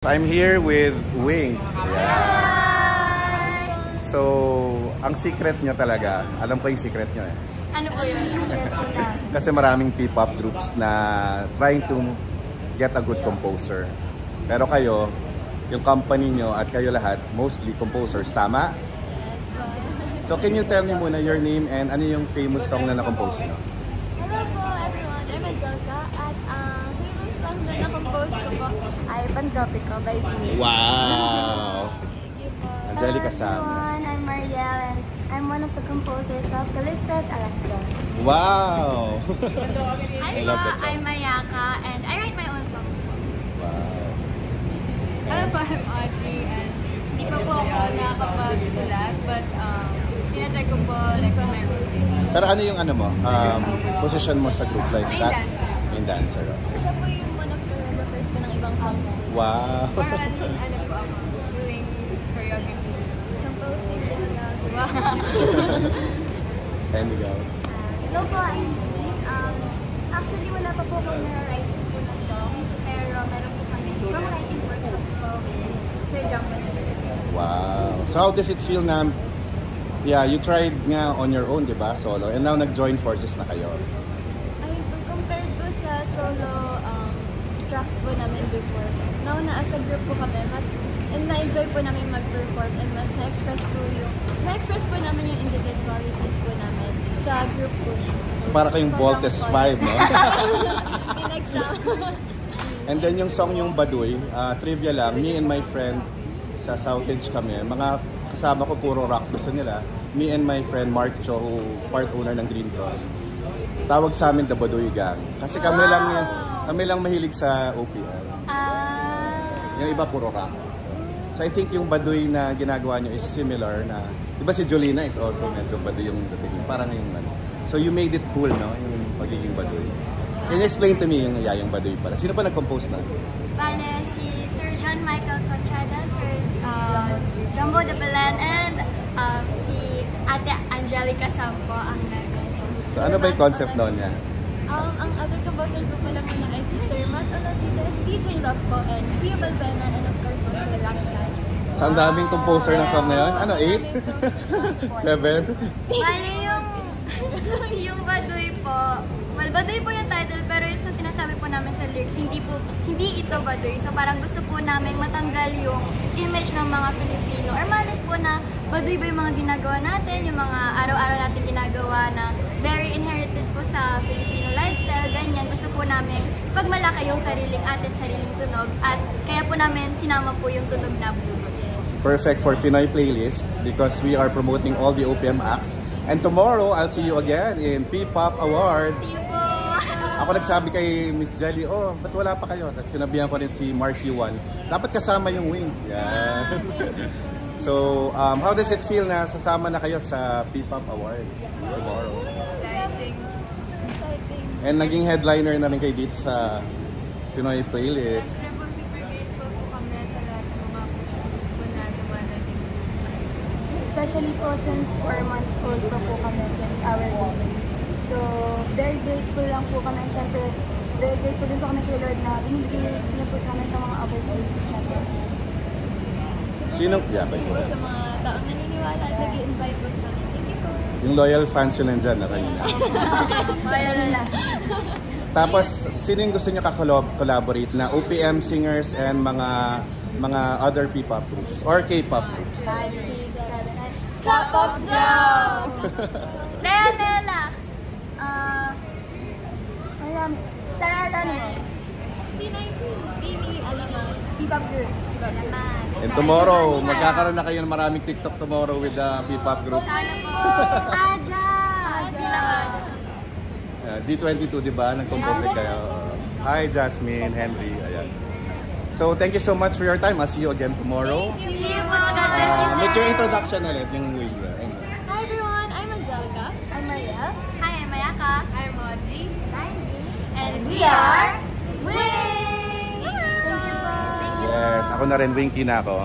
I'm here with Wink. Yeah. So, ang secret nyo talaga, alam ko yung secret nyo eh. Ano po yun? Kasi maraming P-pop groups na trying to get a good composer. Pero kayo, yung company nyo at kayo lahat, mostly composers, tama? Yes. So, can you tell me muna your name and ano yung famous song na na-compose nyo? Hello po everyone, I'm Angelica at famous song na na-compose ko po ay Pantropico by Vini. Wow! Thank you po. Angelica Sam. Hello everyone, I'm Marielle and I'm one of the composers of Calistas Alaskas. Wow! Hi I po, love that song. I'm Mayaka and I write my own songs po. Wow! Hello po, I'm Audrey and hindi pa po ako nakakapagsulat but tinatry ko po like on my own. Pero ano yung ano mo, position mo sa group? Like Main that? dancer. Main dancer. Siya po yung one of the choreographers ko ng ibang songs po. Wow! Or ano po ako, doing choreography. Composing dialogue. And you go. Hello po, I'm G. Actually, wala pa po ako na-write po na songs, pero meron po kami songwriting workshops po with Sir John Bonavero. Wow! So how does it feel na, yeah, you tried nga on your own, di ba, solo, and now nag-join forces na kayo? Ay, compared po sa solo tracks po namin before, now na as a group po kami, mas na-enjoy po namin mag-perform and mas na-express po namin yung individualities po namin sa group po. So, Para kayong Voltes 5, no? In-exam. And then yung song yung Baduy, trivia lang, me and my friend sa Southedge kami, mga kasama ko puro rock gusto nila. Me and my friend Mark Cho, who part owner ng Green Cross, tawag sa amin The Baduy Gang. Kasi kami lang mahilig sa OPM. Yung iba puro rock. So I think yung Baduy na ginagawa nyo is similar na, di ba si Jolina is also medyo Baduy yung dating, parang yung ano. So you made it cool, no? Yung pagiging Baduy. Can you explain to me yung Baduy pala? Sino pa nag-compose na? Bale, si Sir John Michael Conchada, Sir Jumbo de Belen, and si Ate Angelica Sampo ang nag-compose. So ano ba yung concept doon niya? Ang other composer po pala muna ay si Sir Matt Olavides, DJ Love po, and Pia Balbena, and of course po si Rock Sanchez. So ang daming composer ng song na yun? Ano, 8? 7? Bale, yung Baduy po, well, Baduy po yung title, pero yung sa sinasabi po namin sa lyrics, hindi ito Baduy. So parang gusto po namin matanggal yung image ng mga Pilipino. Or malas po na Baduy ba yung mga ginagawa natin, yung mga araw-araw natin ginagawa na very inherited po sa Filipino lifestyle, ganyan. Gusto po namin ipagmalaki yung sariling atin, sariling tunog, at kaya po namin sinama po yung tunog na blues. Perfect for Pinoy playlist because we are promoting all the OPM acts. And tomorrow, I'll see you again in P-pop Awards. See you po! Ako nagsabi kay Miss Jelly, oh, ba't wala pa kayo? Tapos sinabihan ko rin si Mark Yuan, dapat kasama yung Wing. Yeah. So, how does it feel na sasama na kayo sa P-pop Awards tomorrow? Exciting. And naging headliner na rin kayo dito sa Pinoy playlist. Siyempre po, super grateful po kami sa lahat ng mga performers po na dumadating. Especially po since 4 months old po kami since our debut. So, very grateful lang po kami. Siyempre, very grateful din po kami kay Lord na binibigay niya po sa amin ng mga opportunities na po. Sinong, yeah, Thank you po sa mga taong naniniwala at nag-i-invite po sa amin. Thank you po. yung loyal fans yun nandyan na kanina. Kaya nila. Tapos, sino yung gusto nyo ka-collaborate na OPM singers and mga other P-pop groups or K-pop groups? 5, 6, 7, 8. Cup of Joe! Nela! Ayan, Sarah Lanimo. Bini, Alina. Bebop Group. Alaman. And tomorrow, magkakaroon na kayo ng maraming TikTok tomorrow with the P-pop group. Sana po. Aja! Sila G22, di ba? Nag-compose kayo. Hi, Jasmine, Henry. Ayan. So, thank you so much for your time. I'll see you again tomorrow. See you po. God bless you, sir. Make your introduction ulit, yung wig. Hi everyone, I'm Angelica. I'm Marielle. Hi, I'm Mayaka. I'm Audrey. I'm G. And we are Wing! Thank you po. Yes, ako na rin, Winky na ako.